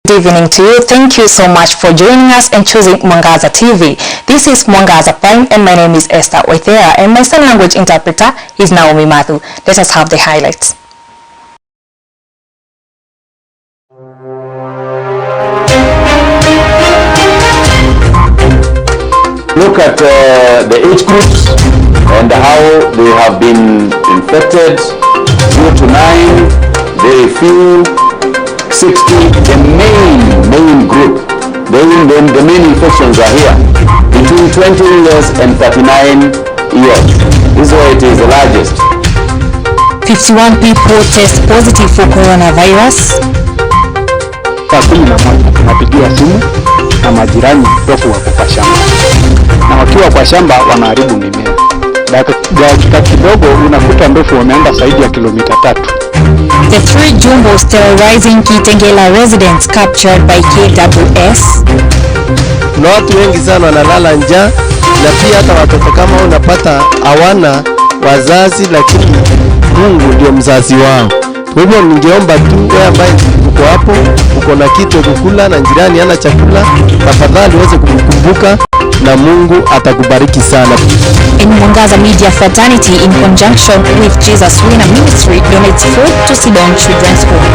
Good evening to you. Thank you so much for joining us and choosing Mwangaza TV. This is Mwangaza Prime and my name is Esther Oithera and my sign language interpreter is Naomi Mathu. Let us have the highlights. Look at the age groups and how they have been infected. 0 to 9, very few. 60, the main group. The main infections are here. Between 20 years and 39 years. This is why it is the largest. 51 people test positive for coronavirus. Tunapigia simu na majirani wako kwa shamba. Na wakiwa kwa shamba wanaharibu mimea. Dakika kidogo unakuta ndofu wameenda zaidi ya kilomita 3. The 3 jumbos terrorizing Kitengela residents captured by KWS. Na watu wengi sana wanalala njaa na pia hata watoto kama unapata hawana wazazi lakini Mungu ndio mzazi wao. Kwa hivyo ningeomba tu wewe ambaye uko hapo, uko na kitu kukula na jirani hana chakula, tafadhali uweze kumkumbuka na Mungu atakubariki sana. In Mwangaza Media Fraternity in conjunction with Jesus Winner Ministry donates food to Sidon Children's Home.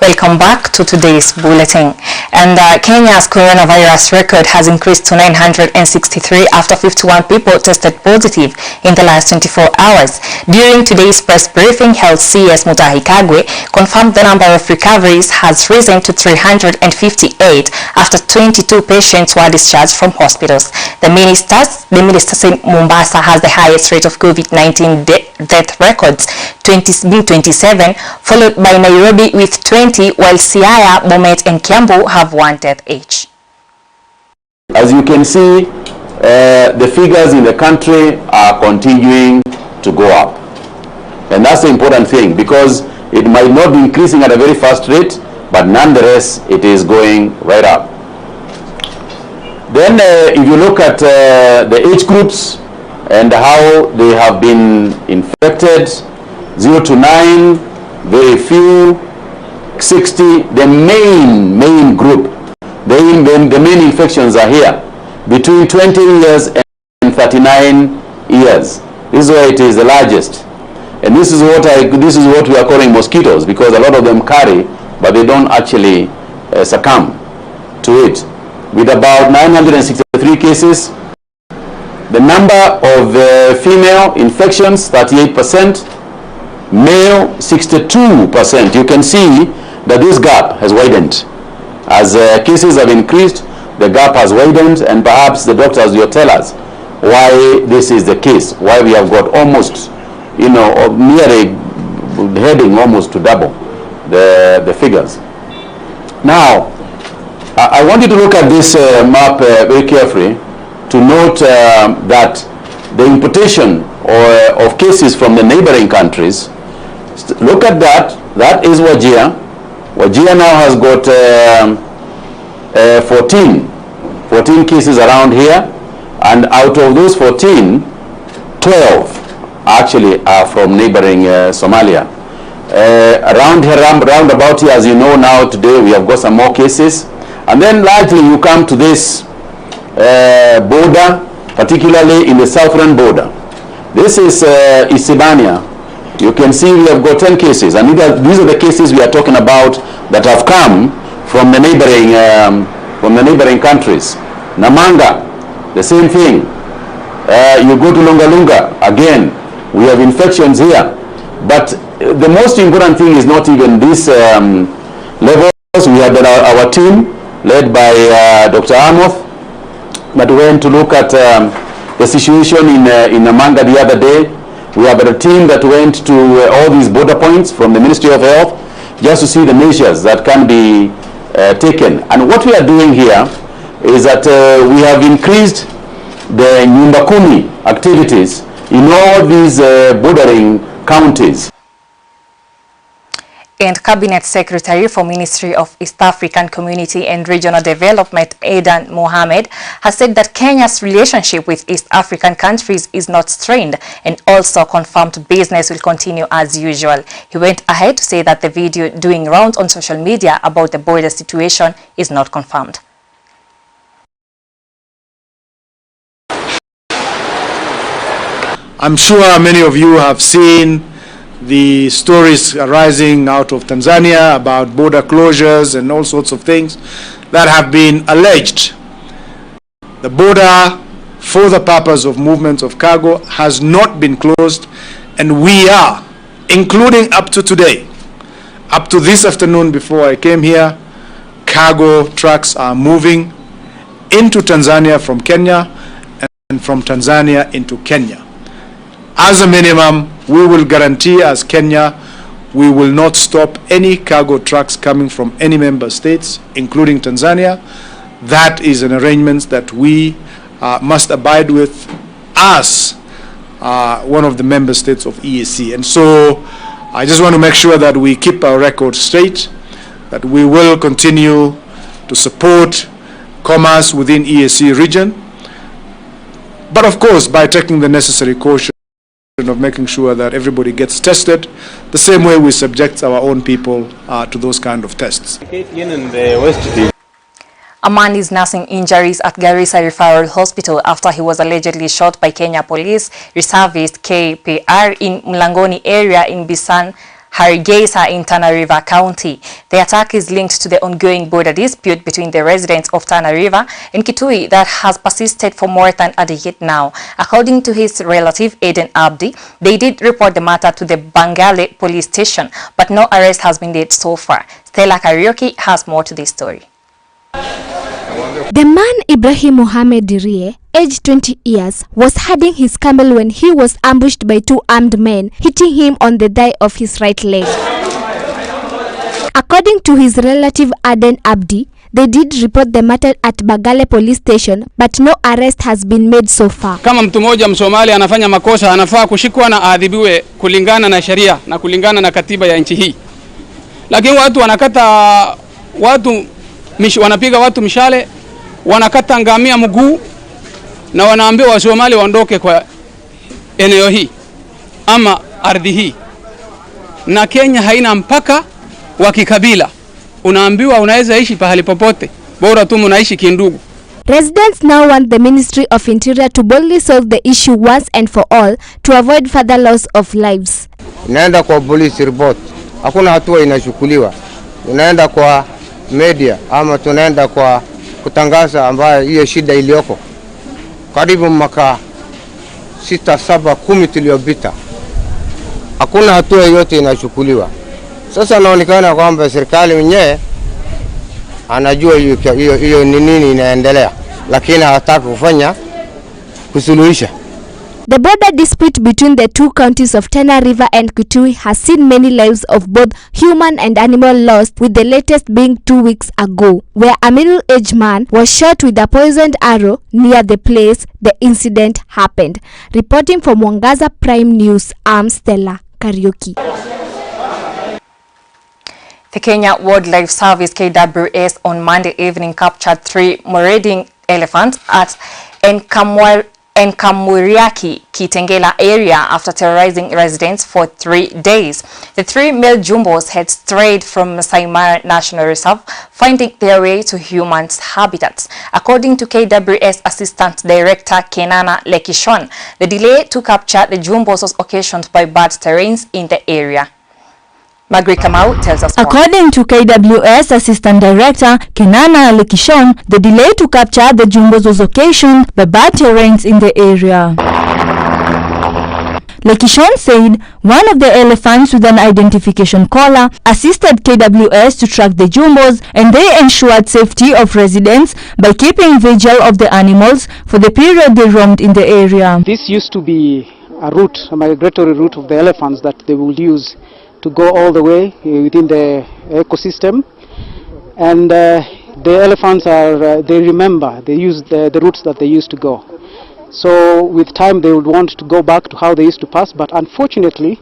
Welcome back to today's bulletin. And Kenya's coronavirus record has increased to 963 after 51 people tested positive in the last 24 hours. During today's press briefing, Health CS Mutahi Kagwe confirmed the number of recoveries has risen to 358 after 22 patients were discharged from hospitals. The minister said Mombasa has the highest rate of COVID-19 death records, 27, followed by Nairobi with 20, while Siaya, Bomet and Kiambu have 1 death each. As you can see, the figures in the country are continuing to go up. And that's the important thing, because it might not be increasing at a very fast rate, but nonetheless, it is going right up. Then if you look at the age groups and how they have been infected, 0 to 9, very few. 60, the main group. The main infections are here. Between 20 years and 39 years. This is why it is the largest. And this is what we are calling mosquitoes, because a lot of them carry, but they don't actually succumb to it. With about 963 cases, the number of female infections, 38%, male, 62%. You can see that this gap has widened. As cases have increased, the gap has widened, and perhaps the doctors will tell us why this is the case, why we have got almost, nearly heading almost to double the figures. Now, I want you to look at this map very carefully to note that the importation of cases from the neighboring countries. Look at that. That is Wajir. Wajir now has got 14 cases around here, and out of those 14, 12 actually are from neighboring Somalia. Around about here, as you know now, today we have got some more cases, and then largely you come to this border, particularly in the southern border. This is Isibania. You can see we have got 10 cases, and these are the cases we are talking about that have come from the neighboring countries. Namanga, the same thing. You go to Lunga, again, we have infections here. But the most important thing is not even these levels. We have our team led by Dr. Amoth that went to look at the situation in Namanga the other day. We have a team that went to all these border points from the Ministry of Health just to see the measures that can be taken. And what we are doing here is that we have increased the Nyumba Kumi activities in all these bordering counties. And Cabinet Secretary for Ministry of East African Community and Regional Development, Adan Mohamed, has said that Kenya's relationship with East African countries is not strained and also confirmed business will continue as usual. He went ahead to say that the video doing rounds on social media about the border situation is not confirmed. I'm sure many of you have seen the stories arising out of Tanzania about border closures and all sorts of things that have been alleged. The border, for the purpose of movements of cargo, has not been closed, and we are, including up to today, up to this afternoon before I came here, cargo trucks are moving into Tanzania from Kenya and from Tanzania into Kenya. As a minimum, we will guarantee as Kenya, we will not stop any cargo trucks coming from any member states, including Tanzania. That is an arrangement that we must abide with as one of the member states of EAC. And so I just want to make sure that we keep our record straight, that we will continue to support commerce within EAC region, but of course by taking the necessary caution of making sure that everybody gets tested the same way we subject our own people to those kind of tests. A man is nursing injuries at Garissa Referral Hospital after he was allegedly shot by Kenya Police Reservist KPR in Mlangoni area in Bisan, Hargeisa in Tana River County. The attack is linked to the ongoing border dispute between the residents of Tana River and Kitui that has persisted for more than a decade now. According to his relative Aden Abdi, they did report the matter to the Bangale police station, but no arrest has been made so far. Stella Karaoke has more to this story. The man Ibrahim Mohamed Dirie, aged 20 years, was herding his camel when he was ambushed by two armed men, hitting him on the thigh of his right leg. According to his relative Aden Abdi, they did report the matter at Bagale police station, but no arrest has been made so far. Kama mtu mmoja Msomali anafanya makosa, anafaa kushikwa na adhibiwe kulingana na sheria na kulingana na katiba ya nchi hii. Lakini watu wanakata wanapiga watu mishale, wanakata ngamia mguu na wanaambia Wasomali waondoke kwa eneo hii ama ardhi hii. Na Kenya haina mpaka wa kikabila. Unaambiwa unaweza ishi pahali popote, bora tu mnaishi kindugu. Residents now want the Ministry of Interior to boldly solve the issue once and for all to avoid further loss of lives. Unaenda kwa police report, hakuna hatua inachukuliwa. Unaenda kwa media ama tunaenda kwa kutangaza ambayo hiyo shida iliyoko. Karibu mwaka 6, 7, 10 tuliyopita, hakuna hatua yoyote inachukuliwa. Sasa inaonekana kwamba serikali yenyewe anajua hiyo ni nini inaendelea, lakini hataki kufanya kusuluhisha. The border dispute between the two counties of Tana River and Kitui has seen many lives of both human and animal lost, with the latest being 2 weeks ago, where a middle-aged man was shot with a poisoned arrow near the place the incident happened. Reporting from Mwangaza Prime News, I'm Stella Karaoke. The Kenya Wildlife Service KWS on Monday evening captured 3 marauding elephants at Enkamuriaki, Kitengela area after terrorizing residents for 3 days. The 3 male jumbos had strayed from Masai Mara National Reserve, finding their way to humans' habitats. According to KWS Assistant Director Kenana Lekishon, the delay to capture the jumbos was occasioned by bad terrains in the area. Margaret Kamau tells us more. According to KWS Assistant Director Kenana Lekishon, the delay to capture the jumbos was occasioned by bad terrains in the area. Lekishon said one of the elephants with an identification collar assisted KWS to track the jumbos, and they ensured safety of residents by keeping vigil of the animals for the period they roamed in the area. This used to be a route, a migratory route of the elephants that they would use to go all the way within the ecosystem, and the elephants they remember, they use the routes that they used to go. So with time they would want to go back to how they used to pass, but unfortunately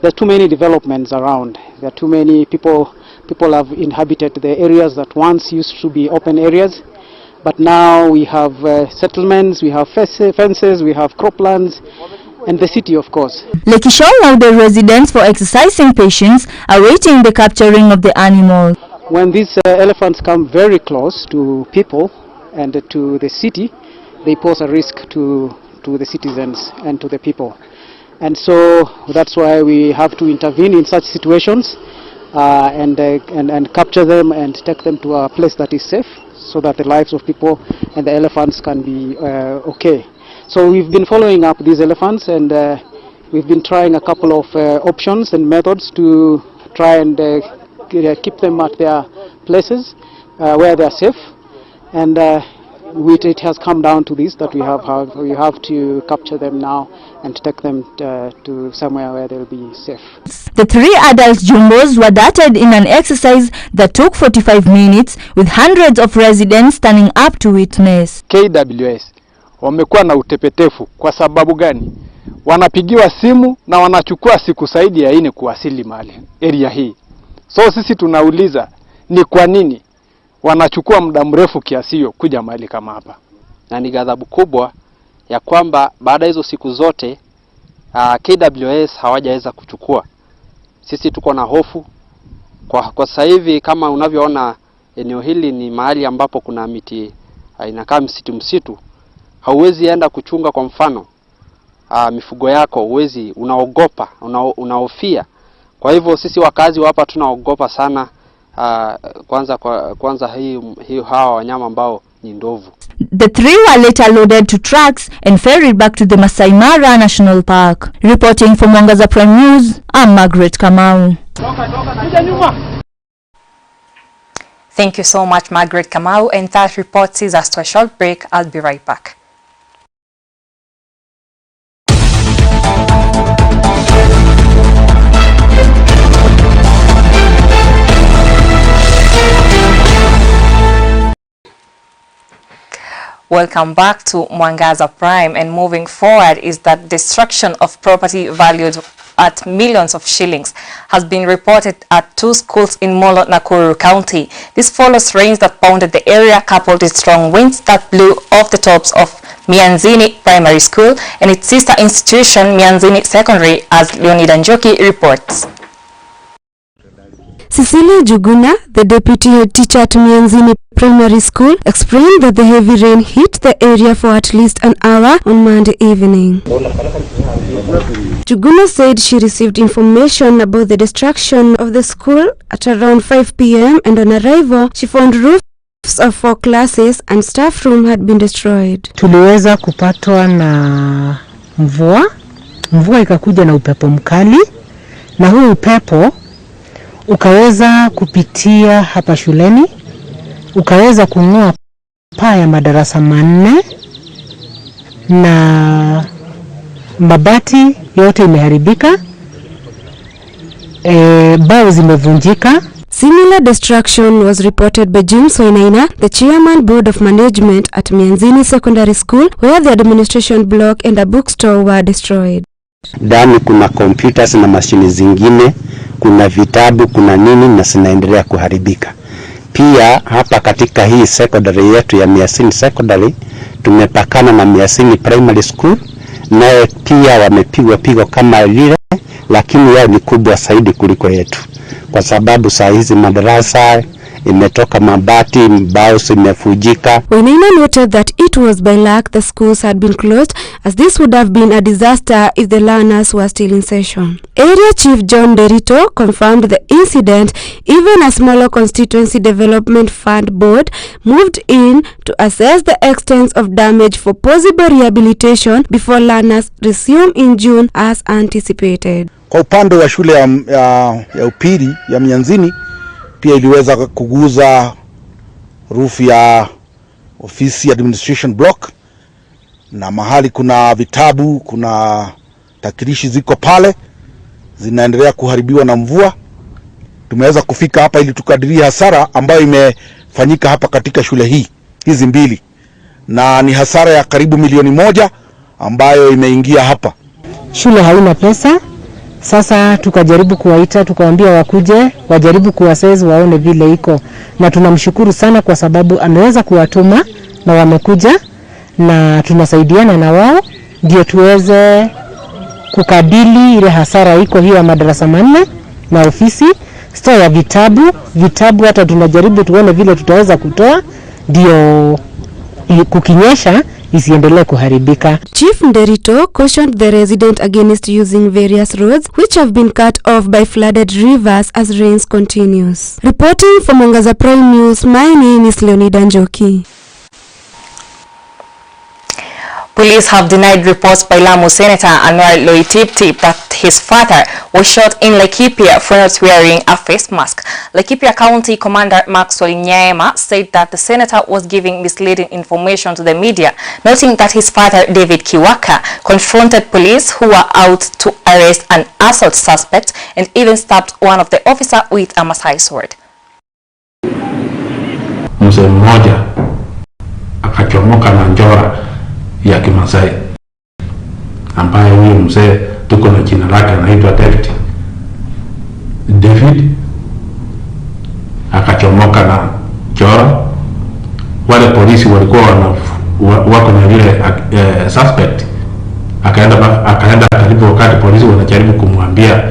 there are too many developments around. There are too many people have inhabited the areas that once used to be open areas, but now we have settlements, we have fences, we have croplands, and the city, of course. Laikipia allowed the residents for exercising patience, awaiting the capturing of the animal. When these elephants come very close to people and to the city, they pose a risk to the citizens and to the people. And so that's why we have to intervene in such situations and capture them and take them to a place that is safe, so that the lives of people and the elephants can be okay. So we've been following up these elephants, and we've been trying a couple of options and methods to try and keep them at their places where they are safe. And it has come down to this, that we have to capture them now and take them to somewhere where they'll be safe. The 3 adult jumbos were darted in an exercise that took 45 minutes, with hundreds of residents standing up to witness. KWS wamekuwa na utepetefu. Kwa sababu gani? Wanapigiwa simu na wanachukua siku zaidi ya 4 kuwasili mahali area hii. So sisi tunauliza ni kwa nini wanachukua muda mrefu kiasi hiyo kuja mahali kama hapa? Na ni ghadhabu kubwa ya kwamba baada hizo siku zote KWS hawajaweza kuchukua. Sisi tuko na hofu kwa sasa hivi. Kama unavyoona, eneo hili ni mahali ambapo kuna miti inakaa msitu. Hauwezi enda kuchunga kwa mfano mifugo yako, unaogopa, unaofia. Kwa hivyo sisi wakazi hapa tunaogopa sana, kwanza hii hawa wanyama ambao ni ndovu. The 3 were later loaded to trucks and ferried back to the Masai Mara National Park. Reporting for Mwangaza Prime News, I'm Margaret Kamau. Thank you so much, Margaret Kamau. And that report sees us to a short break. I'll be right back. Welcome back to Mwangaza Prime, and moving forward is that destruction of property valued at millions of shillings has been reported at 2 schools in Molo, Nakuru County. This follows rains that pounded the area, coupled with strong winds that blew off the tops of Mianzini Primary School and its sister institution Mianzini Secondary, as Leonida Njoki reports. Cecilia Juguna, the deputy head teacher at Mianzini Primary School, explained that the heavy rain hit the area for at least an hour on Monday evening. Juguna said she received information about the destruction of the school at around 5 p.m. and on arrival, she found roofs of 4 classes and staff room had been destroyed. Tuliweza kupatwa na mvua ikakuja na upepo mkali, na huu upepo ukaweza kupitia hapa shuleni, ukaweza kung'oa paa ya madarasa 4 na mabati yote imeharibika, bao zimevunjika. Similar destruction was reported by James Wainaina, the chairman board of management at Mianzini Secondary School, where the administration block and a bookstore were destroyed. Ndani kuna computers na mashini zingine, kuna vitabu, kuna nini, na zinaendelea kuharibika. Pia hapa katika hii secondary yetu ya Mianzini Secondary tumepakana na Mianzini Primary School, naye pia wamepigwa pigo kama lile, lakini yao ni kubwa zaidi kuliko yetu, kwa sababu saa hizi madarasa imetoka mabati, mbao zimefujika. Wainaina noted that it was by luck the schools had been closed, as this would have been a disaster if the learners were still in session. Area Chief John Derito confirmed the incident. Even a smaller constituency development fund board moved in to assess the extent of damage for possible rehabilitation before learners resume in June as anticipated. Kwa upande wa shule ya upili ya Mianzini, pia iliweza kuguza roof ya ofisi administration block, na mahali kuna vitabu, kuna takirishi ziko pale zinaendelea kuharibiwa na mvua. Tumeweza kufika hapa ili tukadirie hasara ambayo imefanyika hapa katika shule hizi mbili, na ni hasara ya karibu 1 milioni ambayo imeingia hapa. Shule haina pesa, Sasa tukajaribu kuwaita, tukawaambia wakuje, wajaribu kuassess waone vile iko. Na tunamshukuru sana kwa sababu ameweza kuwatuma na wamekuja na tunasaidiana na wao ndio tuweze kukadili ile hasara iko hiyo madarasa manne na ofisi, store ya vitabu hata tunajaribu tuone vile tutaweza kutoa ndio kukinyesha isiendelee kuharibika. Chief Nderito cautioned the resident against using various roads which have been cut off by flooded rivers as rains continues. Reporting from Mwangaza Prime News, my name is Leonida Njoki. Police have denied reports by Lamu Senator ANWAR LAIKIPIA that his father was shot in Laikipia for not wearing a face mask. Laikipia County Commander Maxwell Nyaema said that the senator was giving misleading information to the media, noting that his father, David Kiwaka, confronted police who were out to arrest an assault suspect and even stabbed one of the officers with a Masai sword. Mzee mmoja akachomoka na njora ya Kimasai ambaye huyo mzee tuko na jina lake anaitwa David akachomoka na njora. Wale polisi walikuwa wako na yule suspect, akaenda karibu wakati polisi wanajaribu kumwambia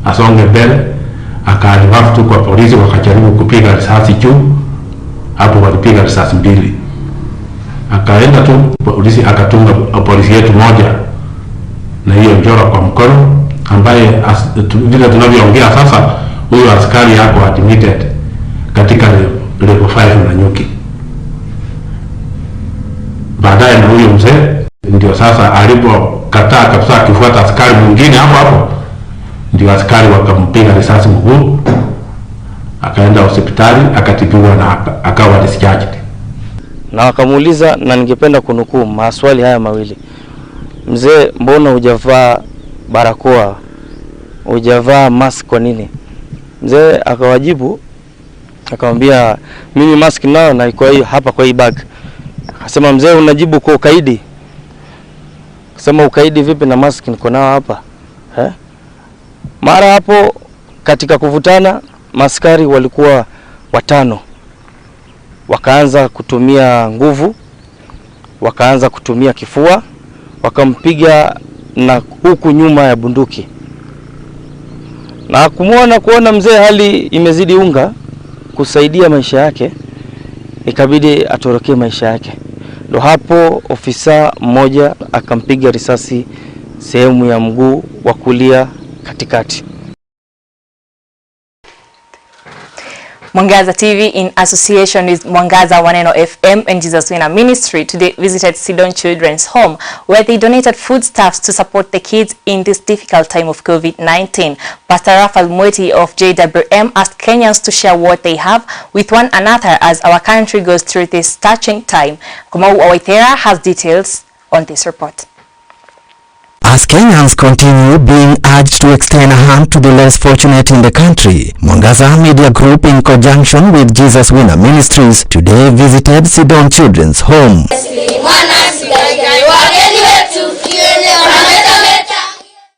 asonge mbele, akaaliwafu tu kwa polisi, wakajaribu kupiga risasi juu. Hapo walipiga risasi mbili. Akaenda tu polisi, akatunga polisi yetu moja na hiyo njora kwa mkono, ambaye vile tunavyoongea sasa huyo askari yako admitted katika level 5 na Nyuki. Baadaye na huyo mzee ndio sasa alipokataa kabisa kufuata askari mwingine hapo ndio askari wakampiga risasi mguu, akaenda hospitali akatibiwa na akawa discharged. Na wakamuuliza, na ningependa kunukuu maswali haya mawili: mzee, mbona hujavaa barakoa, hujavaa mask kwa nini? Mzee akawajibu, akamwambia mimi mask nao na iko hapa kwa hii bag. Akasema, mzee unajibu kwa ukaidi. Akasema, ukaidi vipi na mask niko nao hapa? Mara hapo katika kuvutana, maskari walikuwa 5. Wakaanza kutumia nguvu, wakaanza kutumia kifua, wakampiga na huku nyuma ya bunduki. Na kuona mzee hali imezidi unga kusaidia maisha yake, ikabidi atorokee maisha yake. Ndo hapo ofisa mmoja akampiga risasi sehemu ya mguu wa kulia katikati. Mwangaza TV, in association with Mwangaza Waneno FM and Jesus Winner Ministry, today visited Sidon Children's Home, where they donated foodstuffs to support the kids in this difficult time of COVID-19. Pastor Raphael Mweti of JWM asked Kenyans to share what they have with one another as our country goes through this touching time. Kumau Awaithera has details on this report. As Kenyans continue being urged to extend a hand to the less fortunate in the country, Mwangaza Media Group, in conjunction with Jesus Winner Ministries, today visited Sidon Children's Home.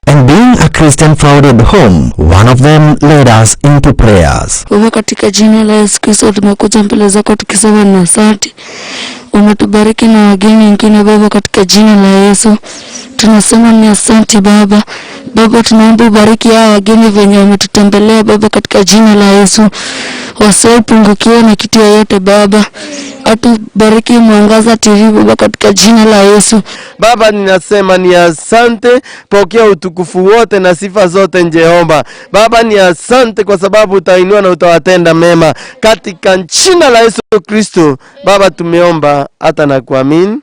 And being a Christian-founded home, one of them led us into prayers. Baba, katika jina la Yesu Kristo tumekuja mbele zako tukisema na asante. Umetubariki na wageni wengine Baba, katika jina la Yesu. Tunasema ni asante Baba. Baba, tunaomba ubariki hao wageni wenye wametutembelea Baba, katika jina la Yesu. Wasipungukiwe na kitu yoyote Baba. Atubariki Mwangaza TV Baba, katika jina la Yesu. Baba, ninasema ni asante, pokea utukufu wote na sifa zote Jehova. Baba, ni asante kwa sababu utainua na utawatenda mema katika jina la Yesu Kristo. Baba, tumeomba hata na kuamini.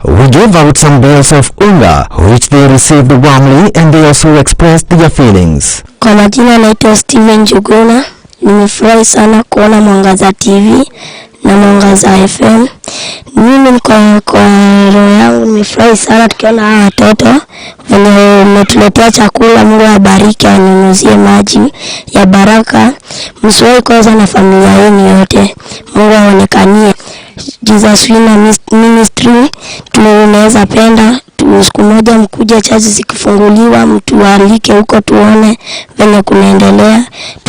We gave out some bales of unga, which they received warmly, and they also expressed their feelings. Kwa majina naitwa Steven Juguna. Nimefurahi sana kuona Mwangaza TV na Mwangaza FM. Mimi kwa roho yangu nimefurahi sana tukiona hawa watoto wenye wametuletea chakula. Mungu awabariki, anyunyuzie maji ya baraka. Msiwahi kosa na familia yenu yote. Mungu aonekanie. Jesus Winner Ministry tunaweza penda siku moja mkuja chazi zikifunguliwa, mtualike huko tuone venye kunaendelea.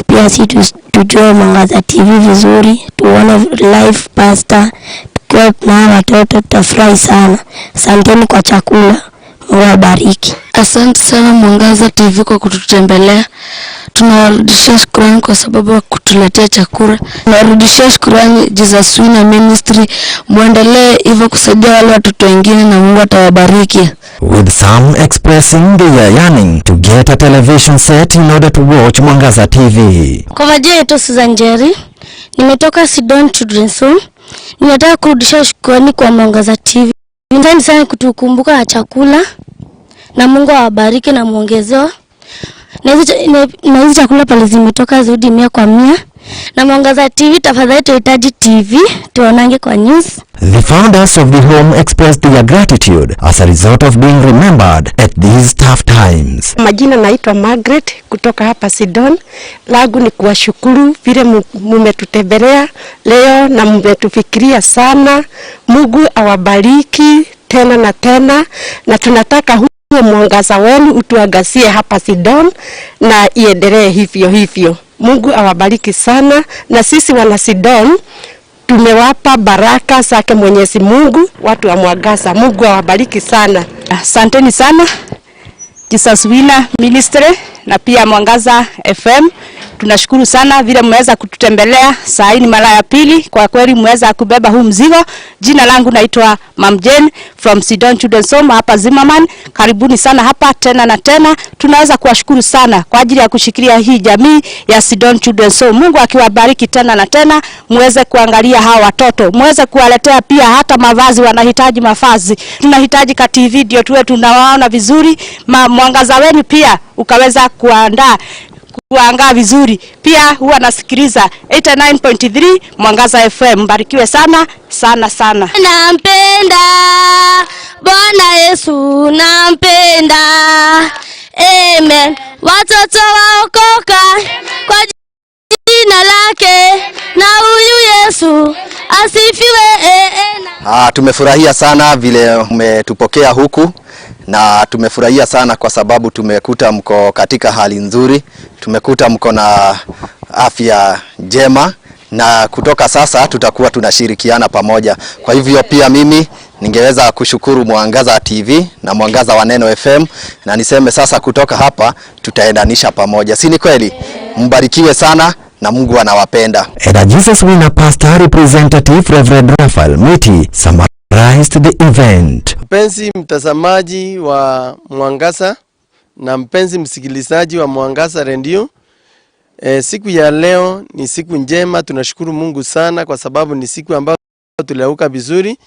Pia si tujue Mwangaza TV vizuri, tuone live pastor, tukiwa na watoto, tutafurahi sana. Asanteni kwa chakula, Mungu awabariki. Asante sana Mwangaza TV kwa kututembelea. Tunawarudishia shukrani kwa sababu ya kutuletea chakula. Tunawarudishia shukrani Jesus Winner Ministry. Muendelee hivyo kusaidia wale watoto wengine na Mungu atawabariki. With some expressing their yearning to get a television set in order to watch Mwangaza TV. Kwa majina yetu Susan Jerry, nimetoka Sidon Children's Home. Ninataka kurudisha shukrani kwa Mwangaza TV. Asante sana kutukumbuka na chakula, na Mungu awabariki na muongezewa. Na hizi chakula pale zimetoka zaidi 100 kwa 100. Na Mwangaza TV, tafadhali tuhitaji TV tuonange kwa news. The founders of the home expressed their gratitude as a result of being remembered at these tough times. Majina naitwa Margaret kutoka hapa Sidon. Langu ni kuwashukuru vile mmetutembelea leo na mmetufikiria sana. Mungu awabariki tena na tena, na tunataka huo mwangaza wenu utuangazie hapa Sidon na iendelee hivyo hivyo. Mungu awabariki sana, na sisi wana Sidon tumewapa baraka zake Mwenyezi Mungu, watu wa Mwangaza. Mungu awabariki sana. Asanteni sana Jesus Winner Ministry na pia Mwangaza FM. Tunashukuru sana vile mmeweza kututembelea. Saa hii ni mara ya pili, kwa kweli mmeweza kubeba huu mzigo. Jina langu naitwa Mam Jane from Sidon Children's Home hapa Zimmerman. Karibuni sana hapa tena na tena. Tunaweza kuwashukuru sana kwa ajili ya kushikilia hii jamii ya Sidon Children's Home. Mungu akiwabariki tena na tena. Muweze kuangalia hawa watoto, muweze kuwaletea pia hata mavazi, wanahitaji mavazi. Tunahitaji ka TV ndio tuwe tunawaona vizuri. Mwangaza wenu pia ukaweza kuangaa vizuri. Pia huwa nasikiliza 89.3 Mwangaza FM. Mbarikiwe sana sana sana. Nampenda Bwana Yesu, nampenda. Amen. Watoto waokoka kwa jina lake, na huyu Yesu asifiwe. Tumefurahia sana vile umetupokea huku, na tumefurahia sana kwa sababu tumekuta mko katika hali nzuri, tumekuta mko na afya njema, na kutoka sasa tutakuwa tunashirikiana pamoja. Kwa hivyo pia mimi ningeweza kushukuru Mwangaza TV na Mwangaza wa Neno FM, na niseme sasa kutoka hapa tutaendanisha pamoja. Si ni kweli? Mbarikiwe sana na Mungu anawapenda. And a Jesus Winner Pastor Representative Reverend Raphael Miti summarized the event. Mpenzi mtazamaji wa Mwangaza na mpenzi msikilizaji wa Mwangaza Radio, siku ya leo ni siku njema. Tunashukuru Mungu sana kwa sababu ni siku ambayo tuliauka vizuri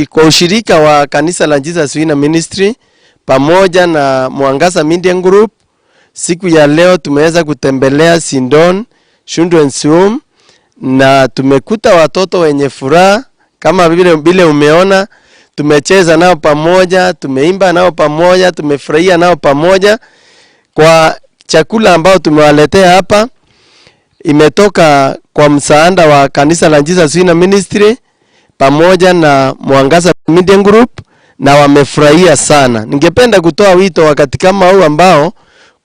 kwa ushirika wa kanisa la Jesus Winner Ministry pamoja na Mwangaza Media Group. Siku ya leo tumeweza kutembelea Sidon Children's Home na tumekuta watoto wenye furaha kama vile umeona. Tumecheza nao pamoja, tumeimba nao pamoja, tumefurahia nao pamoja. Kwa chakula ambao tumewaletea hapa imetoka kwa msaada wa kanisa la Jesus Winner Ministry pamoja na Mwangaza Media Group, na wamefurahia sana. Ningependa kutoa wito wakati kama huu ambao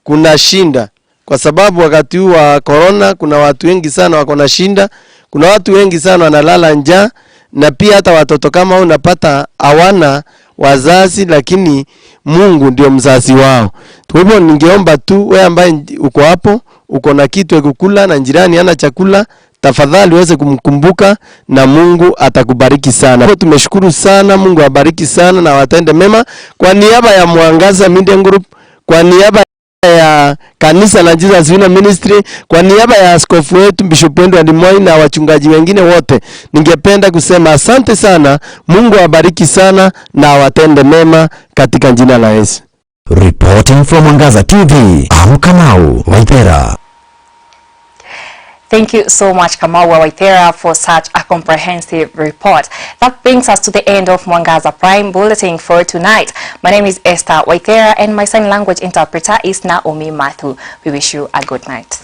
kuna shinda, kwa sababu wakati huu wa corona kuna watu wengi sana wako na shinda, kuna watu wengi sana wanalala njaa, na pia hata watoto kama unapata hawana wazazi, lakini Mungu ndio mzazi wao. Kwa hivyo ningeomba tu wewe ambaye uko hapo, uko na kitu ya kukula na jirani hana chakula, tafadhali uweze kumkumbuka na Mungu atakubariki sana. Tumeshukuru sana, Mungu abariki sana na watende mema. Kwa niaba ya Mwangaza Media Group, kwa niaba ya kanisa la Jesus Winner Ministry, kwa niaba ya askofu wetu Bishop Ndimoi na wachungaji wengine wote, ningependa kusema asante sana. Mungu awabariki sana na watende mema katika jina la Yesu. Reporting from Mwangaza TV, I'm Kamau Waithera. Thank you so much, Kamau Waithera, for such a comprehensive report. That brings us to the end of Mwangaza Prime Bulletin for tonight. My name is Esther Waithera and my sign language interpreter is Naomi Mathu. We wish you a good night.